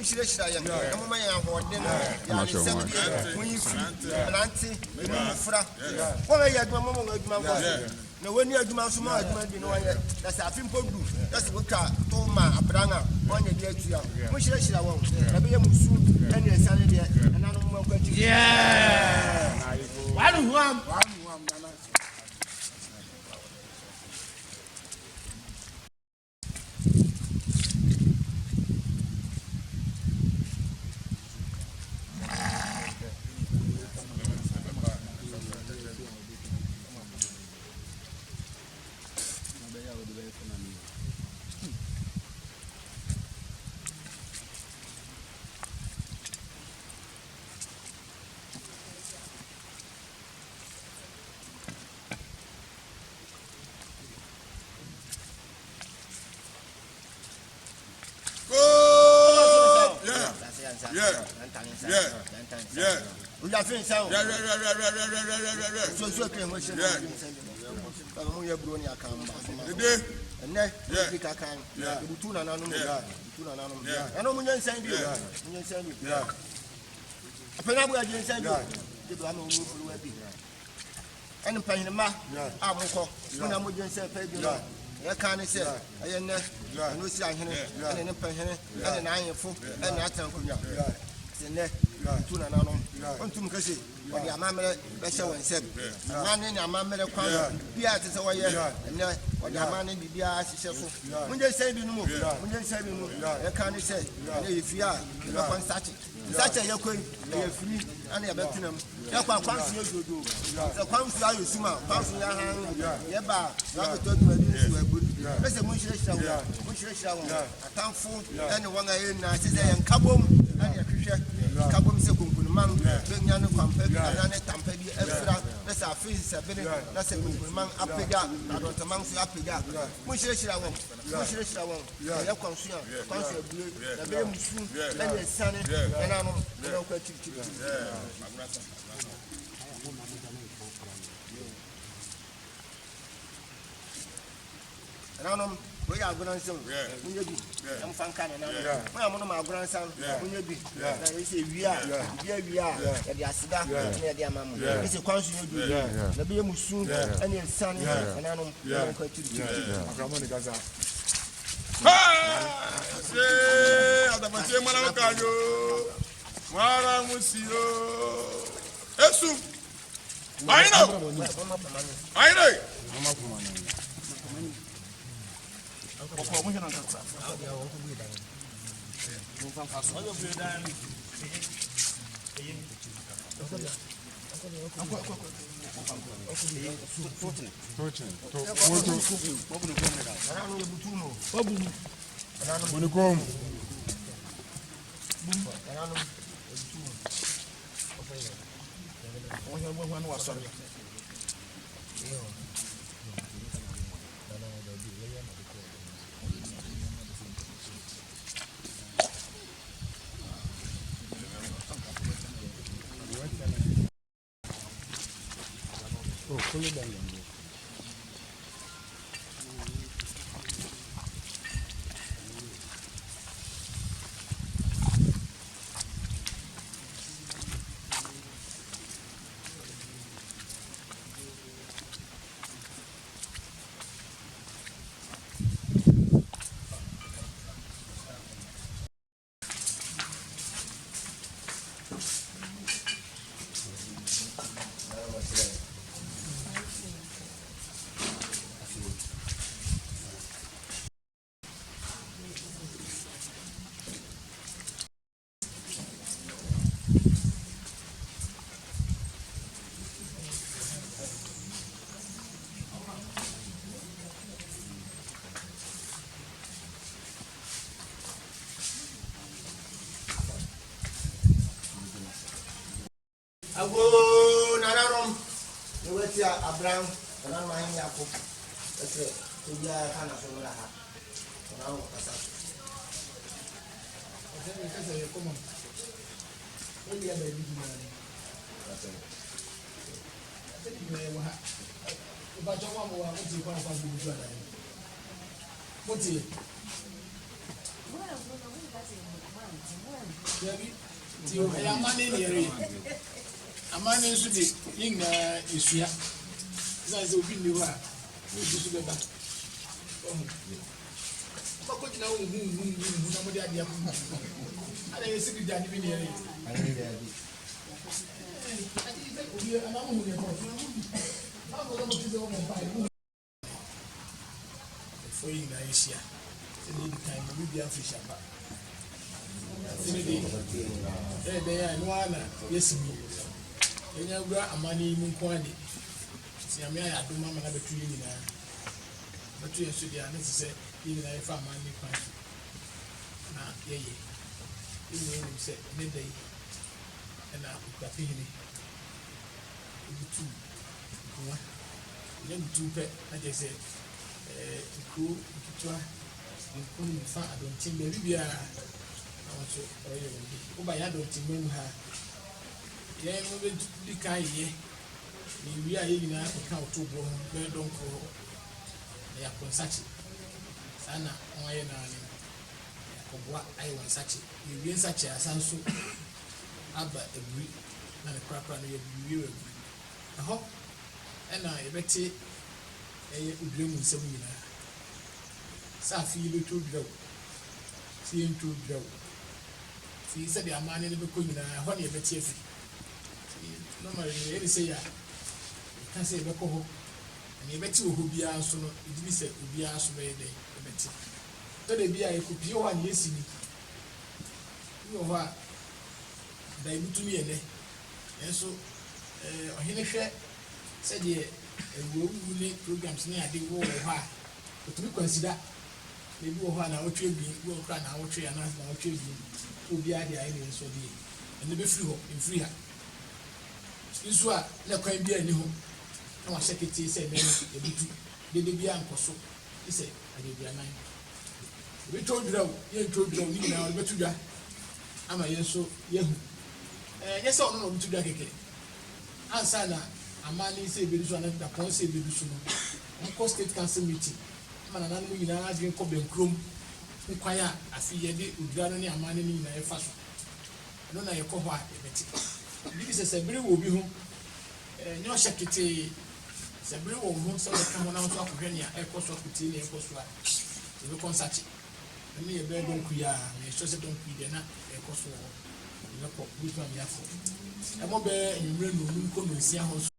Mushira ya mama ya hode no ya ni se munyi frante mu fra wona ya adwuma mama adwuma ko na woni adwuma so ma adwuma bi no wanya na sa afim podu na se wotwa to ma abranga wanya bi atua mushira won na be musu ene esane de ananu mu akwati wanu huam nana we are finished. So can we say we are growing a camp. And then we can do and I know we send you. I didn't send you. And Panama, I'm when I'm with you. I can't say, I am not Osiahene, and an Adaonten, and an Iron and Atankuya. Tuna nano ontum kasi wadi amamere be she won seb mane na amamere kwan bia te se woye ene wadi amane bibia hihye so munje sai bi numu e kan ni se e yefia e be kon sache yakoi e free ana ya betinam ya kwan so yododo se kwan so ayo suma kwan so ya han ye ba na be to duma bi so Aburi ese munhira wo atamfo ene won aye na se se yan kabom ana ya hwehwe kabom se kunkunman benya ne kwampa bi na ne tampa bi afira na sa afisi sebene na se kunkunman apega Adonten man so apega munhira wo ya kwanso Aburi na be musu na ne sane na no na kwa tiki Ranum, we are going to say, I'm Fankana. I am one of my grandsons. I say, we are at the Asida, near the Amam. It's a constant, the Bia Musu, and your son, and I don't quite to the Gaza. Adaebotuo Malakayo, Mara Musio, Esu. I know. Ago nanarom no weti Abraham na ma hin yakop ese to bia kana so la ha na o kasa ese komo o dia ba bi ma ni ase ni me wa o ba jo wa mo wa o ti kwa kwa bi ju ala ni mo ti Tio ya mane ni ere. Amane nso de yinga esua. Zanze obi ni wa. Ni bisu beba. Ko jina wo na mo de ade afu. Ala yesi bi dani bi ni ere. Ala ni de ade. Obi ana mo ni ko. Awo lo mo ti zo mo pa. For you na Asia. Any time we be Africa ba. They no one yes me. Enya gura amani mu kwani. Si amia ya do mama na betu yi na. Betu yesu dia na se yi na e fa amani kwan. Na yeye. Yi no se ne dai. Na ku ka fihini. Bitu. Kwa. Ile bitu pe na je se ku kitwa nkunu fa Adonten be bibia awoso oye obi oba ya Adonten mu ha ye no be di kai ye ni wi a ye nyina ka otobo be donko ya konsachi sana oye na ni akobwa ayi wansachi ni wi nsachi asanso aba Aburi na ne kwakwa no ye wi aho ena yebeti udremu nsɛm nyinaa safi beto dwaw si ento dwaw si sɛ de amane ne bɛkɔ nyinaa hɔ ne yɛbɛte afi normally yɛde sɛ ya ka sɛ yɛbɛkɔ hɔ ne yɛbɛte wɔ hɔ biara nso no ɛdi bi sɛ obiara so bɛyɛ dɛ yɛbɛte tɔda bi a yɛkɔpie hɔ a ne yɛsi ni wɔ hɔ a da yɛbutu ne yɛnɛ ɛnso ɔhene hwɛ sɛdeɛ ewu ne programs ne ade wo hɔ a otumi consider maybe wo hɔ na wotwe bi wo kra na wotwe ana na wotwe bi obi ade ayi ne nso de ene be free hɔ free ha nso a na kwan bi ani ho na wa sekete sɛ ne no ebutu dede bi ankoso sɛ ade bi anan we told you ye told you ni na betu dwa ama ye nso yehu yesa ono no betu dwa keke ansa na amani say be so na da kon say be so no on state council meeting mana nan mu nyina adwen ko benkrom nkwaya afi ye de odura no ne amani ni nyina ye fa so no na ye ko ho a ebeti bi se sebere wo bi ho nyo shekete sebere wo ho so ka ho na so akohwe ne a ekoso akuti ne ekoso a e be konsachi ne ye be don kuya me so se don kuya na ekoso ne ko bi to am yafo e mo be enwure no mu ko no sia ho so